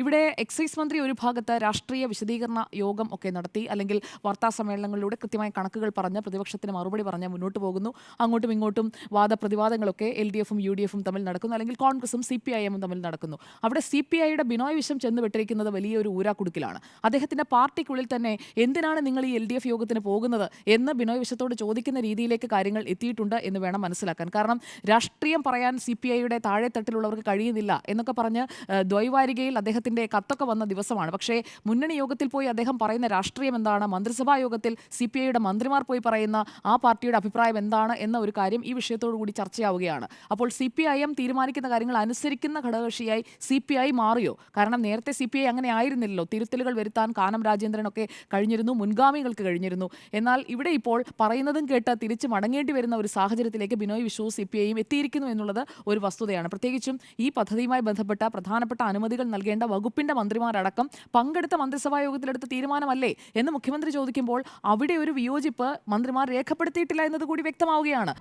ഇവിടെ എക്സൈസ് മന്ത്രി ഒരു ഭാഗത്ത് രാഷ്ട്രീയ വിശദീകരണ യോഗം ഒക്കെ നടത്തി, അല്ലെങ്കിൽ വാർത്താ സമ്മേളനങ്ങളിലൂടെ കൃത്യമായ കണക്കുകൾ പറഞ്ഞ് പ്രതിപക്ഷത്തിന് മറുപടി പറഞ്ഞ് മുന്നോട്ട് പോകുന്നു. അങ്ങോട്ടും ഇങ്ങോട്ടും വാദപ്രതിവാദങ്ങളൊക്കെ LDFും UDFും തമ്മിൽ നടക്കുന്നു, അല്ലെങ്കിൽ കോൺഗ്രസും CPIM തമ്മിൽ നടക്കുന്നു. അവിടെ CPIയുടെ ബിനോയ് വിശ്വം ചെന്ന് വിട്ടിരിക്കുന്നത് വലിയൊരു ഊരാക്കുടുക്കിലാണ്. അദ്ദേഹത്തിന്റെ പാർട്ടിക്കുള്ളിൽ തന്നെ എന്തിനാണ് നിങ്ങൾ ഈ LDF യോഗത്തിന് പോകുന്നത് എന്ന് ബിനോയ് വിശ്വത്തോട് ചോദിക്കുന്ന രീതിയിലേക്ക് കാര്യങ്ങൾ എത്തിയിട്ടുണ്ട് എന്ന് വേണം മനസ്സിലാക്കാൻ. കാരണം രാഷ്ട്രീയം പറയാൻ CPIയുടെ താഴെത്തട്ടിലുള്ളവർക്ക് കഴിയുന്നില്ല എന്നൊക്കെ പറഞ്ഞ് ദ്വൈവാരികയിൽ അദ്ദേഹത്തിന്റെ കത്തൊക്കെ വന്ന ദിവസമാണ്. പക്ഷേ മുന്നണി യോഗത്തിൽ പോയി അദ്ദേഹം പറയുന്ന രാഷ്ട്രീയം എന്താണ്, മന്ത്രിസഭാ യോഗത്തിൽ CPIയുടെ മന്ത്രിമാർ പോയി പറയുന്ന ആ പാർട്ടിയുടെ അഭിപ്രായം എന്താണ് എന്ന ഒരു കാര്യം ഈ വിഷയത്തോടു കൂടി ചർച്ചയാവുകയാണ്. അപ്പോൾ CPIM തീരുമാനിക്കുന്ന കാര്യങ്ങൾ അനുസരിക്കുന്ന ഘടകകക്ഷിയായി CPI മാറിയോ? കാരണം നേരത്തെ CPI അങ്ങനെ ആയിരുന്നില്ലല്ലോ. തിരുത്തലുകൾ വരുത്താൻ കാനം രാജേന്ദ്രനൊക്കെ കഴിഞ്ഞിരുന്നു, മുൻഗാമികൾക്ക് കഴിഞ്ഞിരുന്നു. എന്നാൽ ഇവിടെ ഇപ്പോൾ പറയുന്നതും കേട്ട് തിരിച്ച് മടങ്ങേണ്ടി വരുന്ന ഒരു സാഹചര്യത്തിലേക്ക് ബിനോയ് വിശ്വവും CPIയും എത്തിയിരിക്കുന്നു എന്നുള്ളത് ഒരു വസ്തുതയാണ്. പ്രത്യേകിച്ചും ഈ പദ്ധതിയുമായി ബന്ധപ്പെട്ട പ്രധാനപ്പെട്ട അനുമതികൾ നൽകേണ്ട വകുപ്പിന്റെ മന്ത്രിമാരടക്കം പങ്കെടുത്ത മന്ത്രിസഭാ യോഗത്തിലെടുത്ത തീരുമാനമല്ലേ എന്ന് മുഖ്യമന്ത്രി ചോദിക്കുമ്പോൾ അവിടെ ഒരു വിയോജിപ്പ് മന്ത്രിമാർ രേഖപ്പെടുത്തിയിട്ടില്ല എന്നതുകൂടി വ്യക്തമാവുകയാണ്.